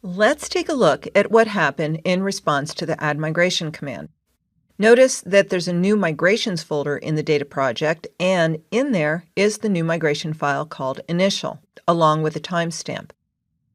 Let's take a look at what happened in response to the add migration command. Notice that there's a new migrations folder in the data project, and in there is the new migration file called initial, along with a timestamp.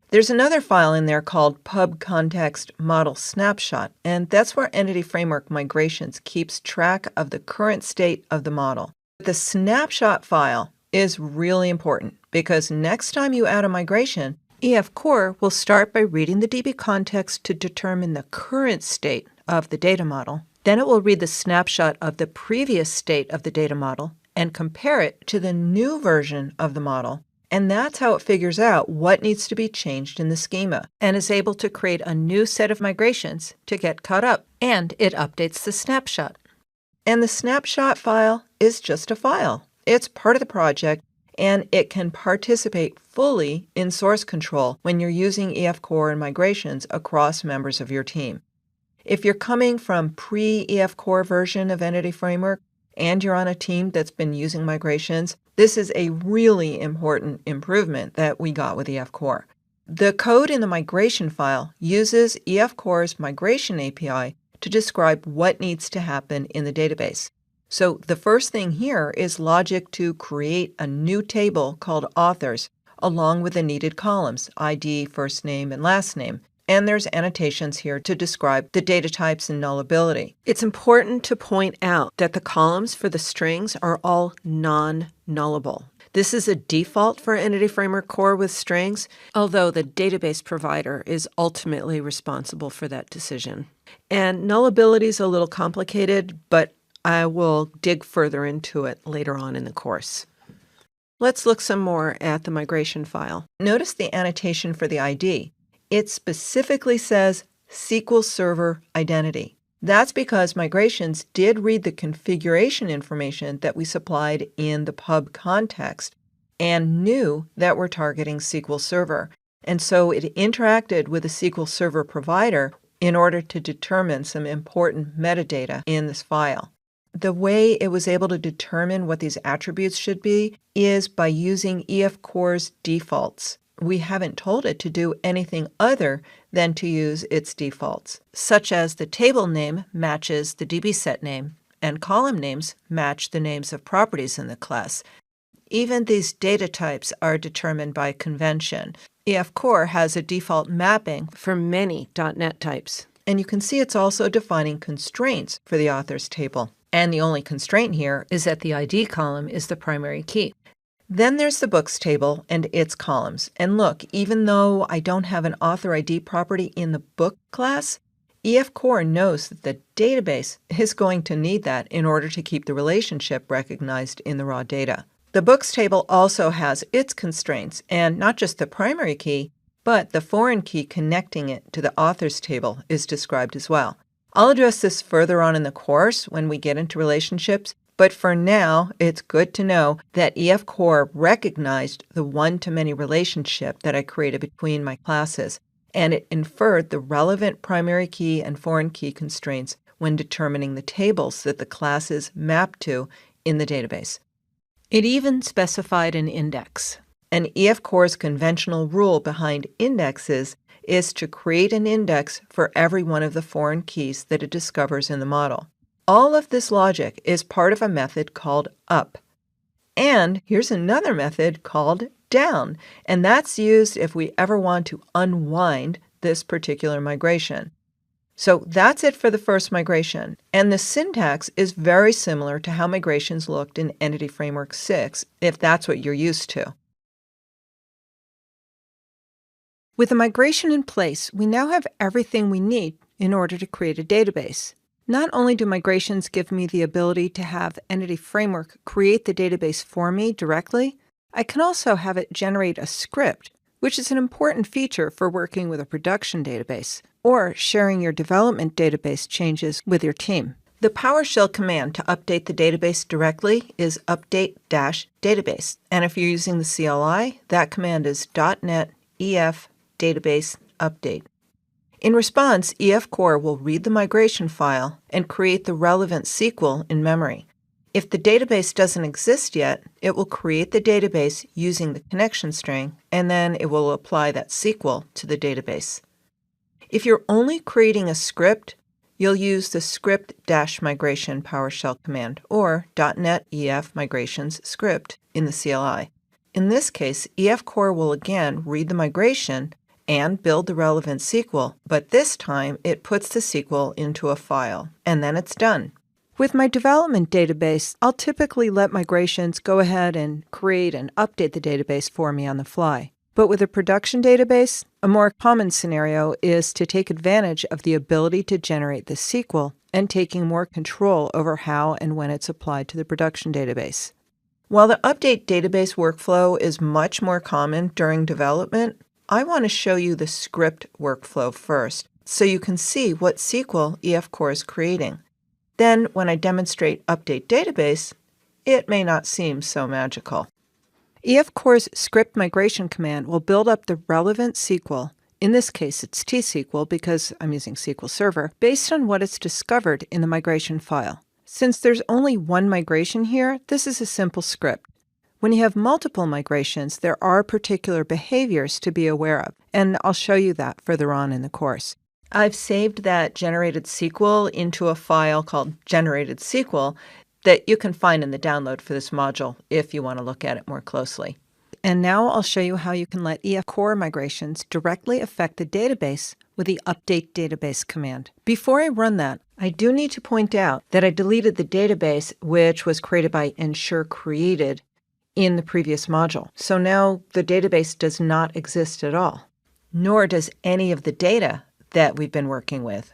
There's another file in there called pub context model snapshot, and that's where Entity Framework Migrations keeps track of the current state of the model. The snapshot file is really important because next time you add a migration, EF Core will start by reading the DB context to determine the current state of the data model. Then it will read the snapshot of the previous state of the data model and compare it to the new version of the model. And that's how it figures out what needs to be changed in the schema and is able to create a new set of migrations to get caught up. And it updates the snapshot. And the snapshot file is just a file. It's part of the project, and it can participate fully in source control when you're using EF Core and migrations across members of your team. If you're coming from pre-EF Core version of Entity Framework and you're on a team that's been using migrations, this is a really important improvement that we got with EF Core. The code in the migration file uses EF Core's migration API to describe what needs to happen in the database. So the first thing here is logic to create a new table called authors, along with the needed columns, ID, first name, and last name. And there's annotations here to describe the data types and nullability. It's important to point out that the columns for the strings are all non-nullable. This is a default for Entity Framework Core with strings, although the database provider is ultimately responsible for that decision. And nullability is a little complicated, but I will dig further into it later on in the course. Let's look some more at the migration file. Notice the annotation for the ID. It specifically says SQL Server Identity. That's because migrations did read the configuration information that we supplied in the pub context and knew that we're targeting SQL Server. And so it interacted with the SQL Server provider in order to determine some important metadata in this file. The way it was able to determine what these attributes should be is by using EF Core's defaults. We haven't told it to do anything other than to use its defaults, such as the table name matches the DB set name, and column names match the names of properties in the class. Even these data types are determined by convention. EF Core has a default mapping for many .NET types. And you can see it's also defining constraints for the authors table. And the only constraint here is that the ID column is the primary key. Then there's the books table and its columns. And look, even though I don't have an author ID property in the book class, EF Core knows that the database is going to need that in order to keep the relationship recognized in the raw data. The books table also has its constraints, and not just the primary key, but the foreign key connecting it to the authors table is described as well. I'll address this further on in the course when we get into relationships, but for now, it's good to know that EF Core recognized the one-to-many relationship that I created between my classes, and it inferred the relevant primary key and foreign key constraints when determining the tables that the classes map to in the database. It even specified an index. And EF Core's conventional rule behind indexes is to create an index for every one of the foreign keys that it discovers in the model. All of this logic is part of a method called up. And here's another method called down, and that's used if we ever want to unwind this particular migration. So that's it for the first migration, and the syntax is very similar to how migrations looked in Entity Framework 6, if that's what you're used to. With the migration in place, we now have everything we need in order to create a database. Not only do migrations give me the ability to have Entity Framework create the database for me directly, I can also have it generate a script, which is an important feature for working with a production database or sharing your development database changes with your team. The PowerShell command to update the database directly is update-database. And if you're using the CLI, that command is .NET EF database update. In response, EF Core will read the migration file and create the relevant SQL in memory. If the database doesn't exist yet, it will create the database using the connection string, and then it will apply that SQL to the database. If you're only creating a script, you'll use the script-migration PowerShell command or .NET EF migrations script in the CLI. In this case, EF Core will again read the migration and build the relevant SQL, but this time it puts the SQL into a file, and then it's done. With my development database, I'll typically let migrations go ahead and create and update the database for me on the fly. But with a production database, a more common scenario is to take advantage of the ability to generate the SQL and taking more control over how and when it's applied to the production database. While the update database workflow is much more common during development, I want to show you the script workflow first so you can see what SQL EF Core is creating. Then, when I demonstrate update database, it may not seem so magical. EF Core's script migration command will build up the relevant SQL, in this case it's T-SQL because I'm using SQL Server, based on what it's discovered in the migration file. Since there's only one migration here, this is a simple script. When you have multiple migrations, there are particular behaviors to be aware of, and I'll show you that further on in the course. I've saved that generated SQL into a file called generated SQL that you can find in the download for this module if you want to look at it more closely. And now I'll show you how you can let EF Core migrations directly affect the database with the update database command. Before I run that, I do need to point out that I deleted the database which was created by ensure created in the previous module. So now the database does not exist at all, nor does any of the data that we've been working with.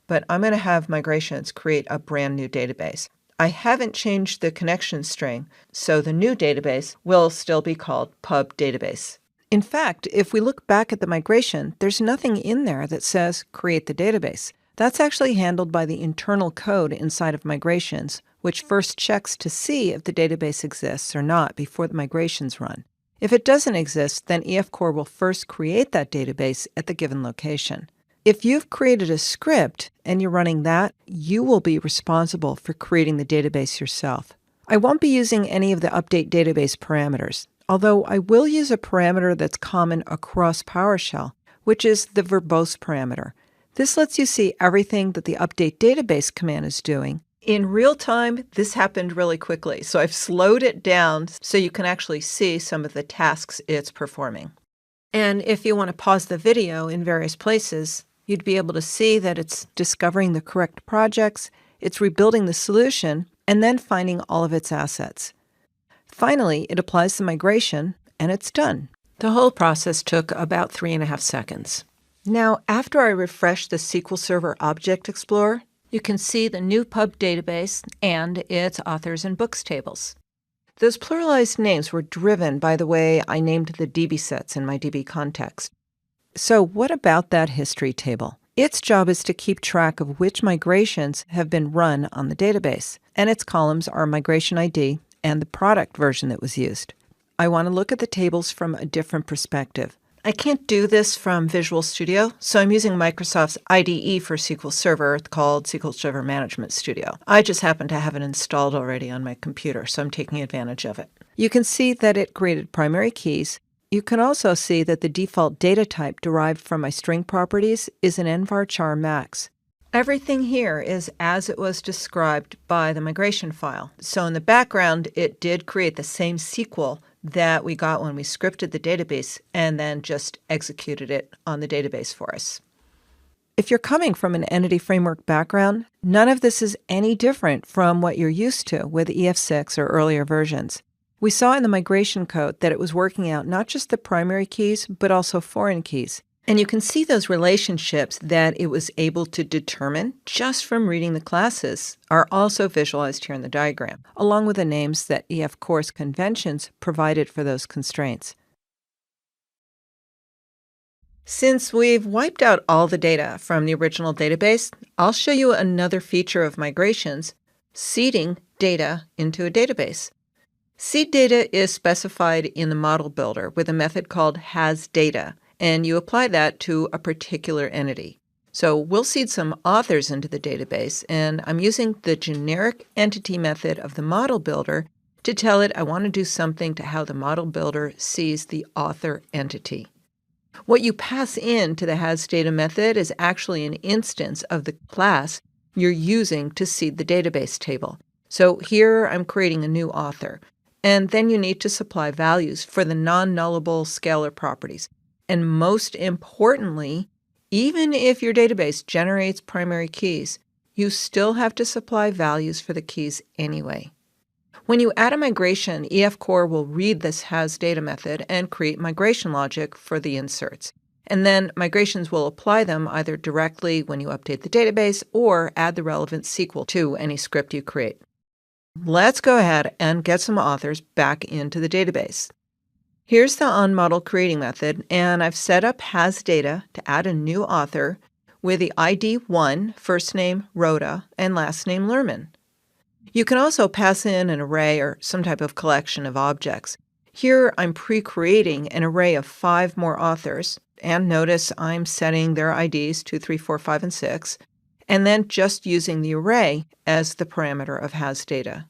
But I'm going to have migrations create a brand new database. I haven't changed the connection string, so the new database will still be called pub database. In fact, if we look back at the migration, there's nothing in there that says create the database. That's actually handled by the internal code inside of migrations, which first checks to see if the database exists or not before the migrations run. If it doesn't exist, then EF Core will first create that database at the given location. If you've created a script and you're running that, you will be responsible for creating the database yourself. I won't be using any of the update database parameters, although I will use a parameter that's common across PowerShell, which is the verbose parameter. This lets you see everything that the update database command is doing. In real time, this happened really quickly, so I've slowed it down so you can actually see some of the tasks it's performing. And if you want to pause the video in various places, you'd be able to see that it's discovering the correct projects, it's rebuilding the solution, and then finding all of its assets. Finally, it applies the migration, and it's done. The whole process took about 3.5 seconds. Now, after I refresh the SQL Server Object Explorer, you can see the new pub database and its authors and books tables. Those pluralized names were driven by the way I named the DB sets in my DB context. So what about that history table? Its job is to keep track of which migrations have been run on the database, and its columns are migration ID and the product version that was used. I want to look at the tables from a different perspective. I can't do this from Visual Studio, so I'm using Microsoft's IDE for SQL Server called SQL Server Management Studio. I just happen to have it installed already on my computer, so I'm taking advantage of it. You can see that it created primary keys. You can also see that the default data type derived from my string properties is an nvarchar max. Everything here is as it was described by the migration file. So in the background, it did create the same SQL that we got when we scripted the database and then just executed it on the database for us. If you're coming from an entity framework background, none of this is any different from what you're used to with EF6 or earlier versions. We saw in the migration code that it was working out not just the primary keys, but also foreign keys. And you can see those relationships that it was able to determine just from reading the classes are also visualized here in the diagram, along with the names that EF Core's conventions provided for those constraints. Since we've wiped out all the data from the original database, I'll show you another feature of migrations, seeding data into a database. Seed data is specified in the model builder with a method called hasData, and you apply that to a particular entity. So we'll seed some authors into the database, and I'm using the generic entity method of the model builder to tell it I want to do something to how the model builder sees the author entity. What you pass in to the hasData method is actually an instance of the class you're using to seed the database table. So here I'm creating a new author. And then you need to supply values for the non-nullable scalar properties. And most importantly, even if your database generates primary keys, you still have to supply values for the keys anyway. When you add a migration, EF Core will read this hasData method and create migration logic for the inserts. And then migrations will apply them either directly when you update the database or add the relevant SQL to any script you create. Let's go ahead and get some authors back into the database. Here's the onModel creating method, and I've set up hasData to add a new author with the ID 1, first name Rhoda, and last name Lerman. You can also pass in an array or some type of collection of objects. Here I'm pre-creating an array of 5 more authors, and notice I'm setting their IDs 2, 3, 4, 5, and 6, and then just using the array as the parameter of hasData.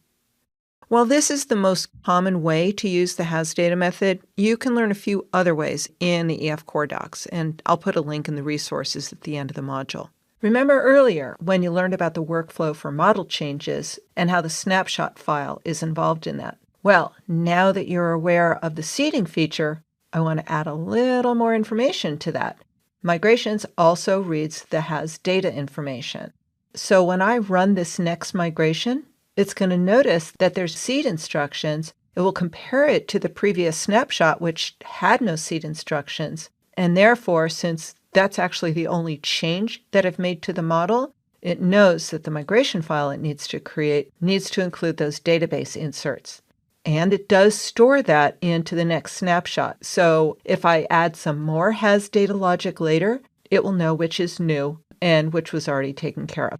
While this is the most common way to use the hasData method, you can learn a few other ways in the EF Core docs, and I'll put a link in the resources at the end of the module. Remember earlier when you learned about the workflow for model changes and how the snapshot file is involved in that? Well, now that you're aware of the seeding feature, I want to add a little more information to that. Migrations also reads the hasData information. So when I run this next migration, it's going to notice that there's seed instructions. It will compare it to the previous snapshot, which had no seed instructions. And therefore, since that's actually the only change that I've made to the model, it knows that the migration file it needs to create needs to include those database inserts. And it does store that into the next snapshot. So if I add some more hasData logic later, it will know which is new and which was already taken care of.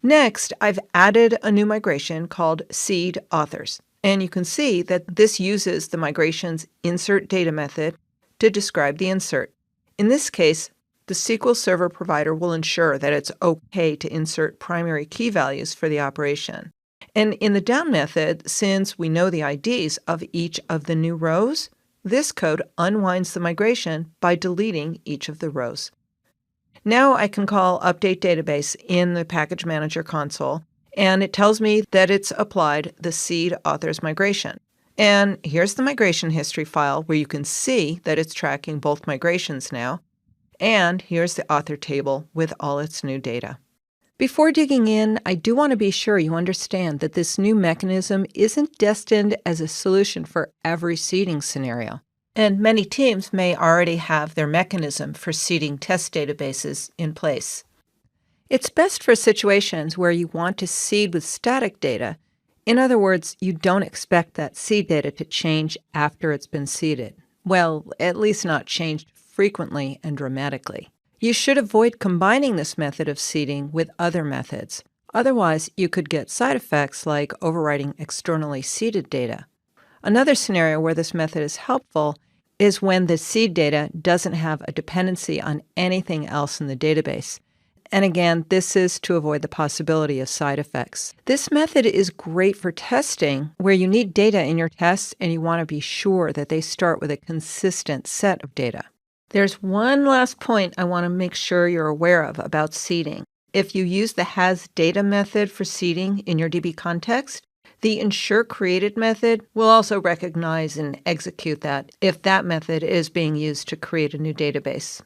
Next, I've added a new migration called Seed Authors. And you can see that this uses the migration's insert data method to describe the insert. In this case, the SQL Server provider will ensure that it's okay to insert primary key values for the operation. And in the down method, since we know the IDs of each of the new rows, this code unwinds the migration by deleting each of the rows. Now I can call Update Database in the Package Manager console, and it tells me that it's applied the Seed Authors migration. And here's the migration history file where you can see that it's tracking both migrations now. And here's the author table with all its new data. Before digging in, I do want to be sure you understand that this new mechanism isn't destined as a solution for every seeding scenario. And many teams may already have their mechanism for seeding test databases in place. It's best for situations where you want to seed with static data. In other words, you don't expect that seed data to change after it's been seeded. Well, at least not changed frequently and dramatically. You should avoid combining this method of seeding with other methods. Otherwise, you could get side effects like overwriting externally seeded data. Another scenario where this method is helpful is when the seed data doesn't have a dependency on anything else in the database. And again, this is to avoid the possibility of side effects. This method is great for testing where you need data in your tests and you want to be sure that they start with a consistent set of data. There's one last point I want to make sure you're aware of about seeding. If you use the hasData method for seeding in your DB context, the ensureCreated method will also recognize and execute that if that method is being used to create a new database.